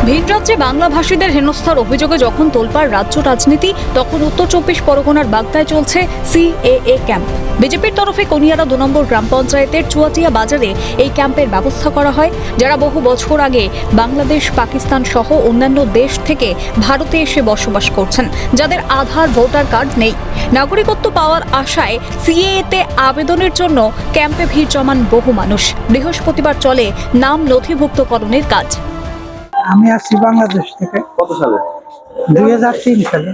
ভিন রাজ্যে বাংলাভাষীদের হেনস্থার অভিযোগে যখন তোলপাড় রাজ্য রাজনীতি, তখন উত্তর চব্বিশ পরগনার বাগদায় চলছে সিএএ ক্যাম্প। বিজেপির তরফে কনিয়ারা 2 নম্বর গ্রাম পঞ্চায়েতের চুয়াটিয়া বাজারে এই ক্যাম্পের ব্যবস্থা করা হয়। যারা বহু বছর আগে বাংলাদেশ, পাকিস্তান সহ অন্যান্য দেশ থেকে ভারতে এসে বসবাস করছেন, যাদের আধার, ভোটার কার্ড নেই, নাগরিকত্ব পাওয়ার আশায় সিএএতে আবেদনের জন্য ক্যাম্পে ভিড় জমান বহু মানুষ। বৃহস্পতিবার চলে নাম নথিভুক্তকরণের কাজ। আমি আসছি বাংলাদেশ থেকে। কত সালে? 2003 সালে।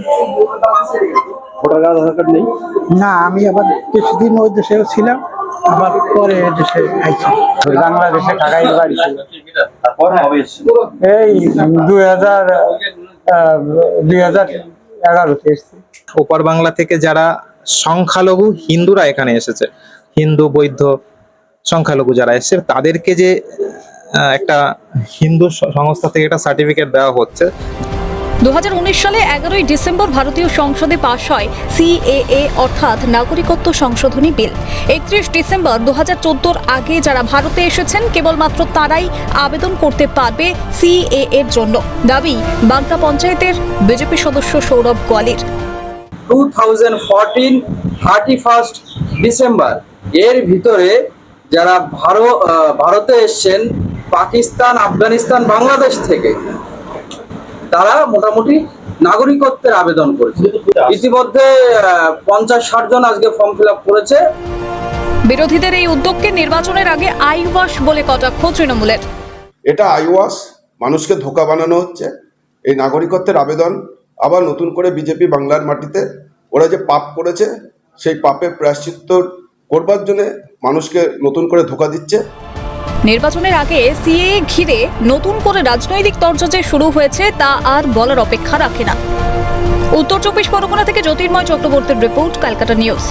ভোটার কার্ড, আধার কার্ড নেই? না, আমি আবার কিছুদিন ওই দেশেও ছিলাম, আবার পরে এদেশে আইছি। বাংলাদেশে কাকাইর বাড়ি ছিল। তারপর হবে এই 2011-তে এসেছি। ওপার বাংলা থেকে যারা সংখ্যালঘু হিন্দুরা এখানে এসেছে, হিন্দু বৌদ্ধ সংখ্যালঘু যারা এসেছে, তাদেরকে যে একটা হিন্দু সংস্থা থেকে একটা সার্টিফিকেট দেওয়া হচ্ছে। 2019 সালে 11ই ডিসেম্বর ভারতীয় সংসদে পাশ হয় সিএএ অর্থাৎ নাগরিকত্ব সংশোধনী বিল। 31 ডিসেম্বর 2014-র আগে যারা ভারতে এসেছেন কেবলমাত্র তারাই আবেদন করতে পারবে সিএএ এর জন্য, দাবি বাগদা পঞ্চায়েতের বিজেপি সদস্য সৌরভ গোয়ালির। 2014 31 ডিসেম্বর এর ভিতরে যারা ভারতে এসছেন পাকিস্তান, আফগানিস্তান, বাংলাদেশ থেকে, তারা মোটামুটি নাগরিকত্বের আবেদন করেছে। ইতিমধ্যে 50-60 জন আজকে ফর্ম ফিল আপ করেছে। বিরোধীদের এই উদ্যোগকে নির্বাচনের আগে আইওয়াশ বলে কটাক্ষ তৃণমূলের। এটা আইওয়াশ, মানুষকে ধোঁকা বানানো হচ্ছে। এই নাগরিকত্বের আবেদন আবার নতুন করে বিজেপি বাংলার মাটিতে ওরা যে পাপ করেছে সেই পাপের প্রায়শ্চিত্ত করবার জন্য মানুষকে নতুন করে ধোঁকা দিচ্ছে। নির্বাচনের আগে সিএএ ঘিরে নতুন করে রাজনৈতিক তরজা শুরু হয়েছে তা আর বলার অপেক্ষা রাখে না। উত্তর চব্বিশ পরগনা থেকে জ্যোতির্ময় চক্রবর্তীর রিপোর্ট, ক্যালকাটা নিউজ।